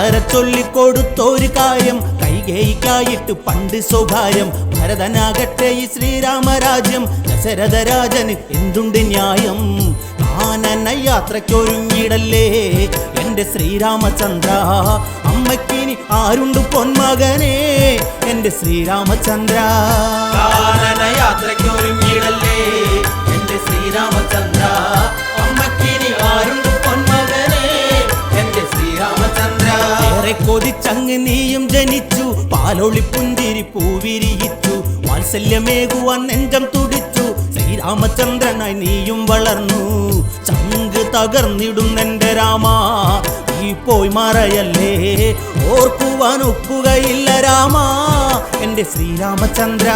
മന്ദര ചൊല്ലിക്കൊടുത്തൊരു കാര്യം കൈകേയിക്കായിട്ട് പണ്ട് സ്വകാര്യം. ഭരതനാകട്ടെ ഈ ശ്രീരാമരാജ്യം ദശരഥ രാജന് എന്തുണ്ട് ന്യായം? കാനന യാത്രയ്ക്കൊരുങ്ങിടല്ലേ എന്റെ ശ്രീരാമചന്ദ്ര, അമ്മക്കിനി ആരുണ്ട് പൊന്മകനെ എന്റെ ശ്രീരാമചന്ദ്ര. കാനന യാത്രയ്ക്കൊരുങ്ങിടല്ലേ എന്റെ ശ്രീരാമചന്ദ്ര, അമ്മക്കിനി ആരുണ്ട് പൊന്മകനെ എന്റെ ശ്രീരാമചന്ദ്ര. ഏറെ കൊതിച്ചങ്ങ് നീയും ജനിച്ചു, പാലൊളി പുഞ്ചിരി പൂവിരിയിച്ചു, വാത്സല്യമേകുവാൻ നെഞ്ചം തുടിച്ചു, ശ്രീരാമചന്ദ്രനായി നീയും വളർന്നു. ചങ്ക് തകർന്നിടുന്നെന്റെ രാമ, നീ പോയി മറയല്ലേ, ഓർക്കുവാൻ ഒക്കുകയില്ല രാമ എന്റെ ശ്രീരാമചന്ദ്ര.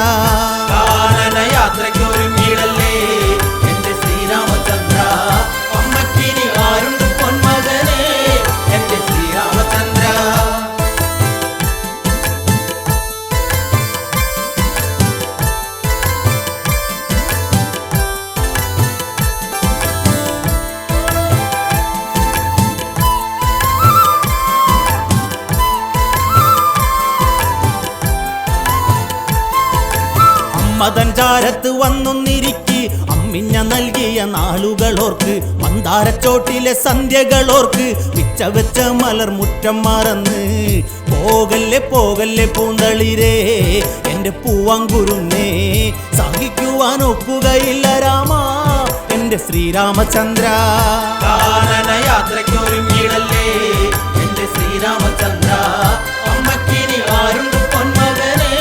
കാനന യാത്രയ്ക്കൊരുങ്ങിടല്ലേ എന്റെ ശ്രീരാമചന്ദ്ര, അമ്മക്കിനി ആരുണ്ട് പൊന്മകനെ എന്റെ ശ്രീരാമചന്ദ്ര. മതൻ ചാരത്ത് വന്നൊന്നിരിക്കി അമ്മിഞ്ഞ നൽകിയ നാളുകളോർക്ക്, മന്ദാരച്ചോട്ടിലെ സന്ധ്യകളോർക്ക്, പിച്ച വെച്ച മലർ മുറ്റം മറന്ന് പോകല്ലേ പോകല്ലേ പൂന്തളിരേ എന്റെ പൂവാങ്കുരുന്നേ, സഹിക്കുവാൻ ഒക്കുകയില്ല രാമ എന്റെ ശ്രീരാമചന്ദ്ര. കാനന യാത്രയ്ക്കൊരുങ്ങിടല്ലേ എന്റെ ശ്രീരാമചന്ദ്ര, അമ്മക്കിനി ആരുണ്ട് പൊന്മകനെ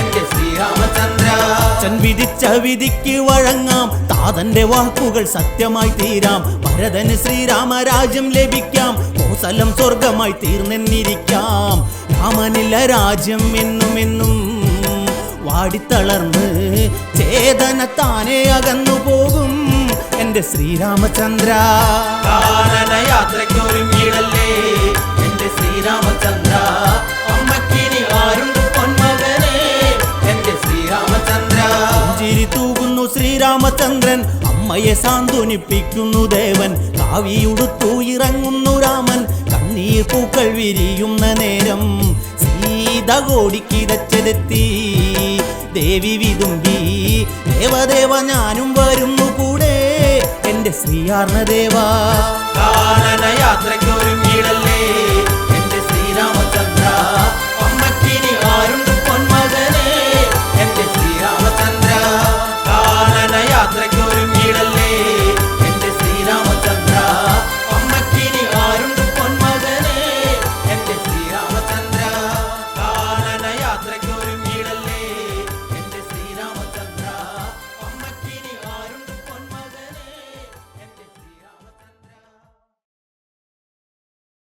എന്റെ ശ്രീരാമചന്ദ്ര. അച്ഛൻ വിധിച്ച വിധിക്ക് വഴങ്ങാം, താതന്റെ വാക്കുകൾ സത്യമായി തീരാം, ഭരതന് ശ്രീരാമരാജ്യം ലഭിക്കാം, കോസലം സ്വർഗമായി തീർന്നെന്നിരിക്കാം. രാമനില്ല രാജ്യം എന്നുമെന്നും വാടിത്തളർന്ന് ചേതന താനെ അകന്നു പോകും എന്റെ ശ്രീരാമചന്ദ്ര. കാനന യാത്രയ്ക്കൊരുങ്ങിടല്ലേ എന്റെ ശ്രീരാമചന്ദ്ര, അമ്മക്കിനി ആരുണ്ട് പൊന്മകനെ എന്റെ ശ്രീരാമചന്ദ്ര. പുഞ്ചിരി തൂകുന്നു ശ്രീരാമചന്ദ്രൻ, അമ്മയെ സാന്ത്വനിപ്പിക്കുന്നു ദേവൻ, കാവിയുടുത്തു ഇറങ്ങുന്നു രാമൻ, കണ്ണീർ പൂക്കൾ വിരിയുന്ന നേരം സീത കോടിക്കിതച്ചെത്തി ദേവി വിതുമ്പി, ദേവദേവ ഞാനും വരുന്നു കൂടെ എന്റെ ശ്രീയാർണ ദേവ. കാനന യാത്രയ്ക്കൊരുങ്ങിടല്ലേ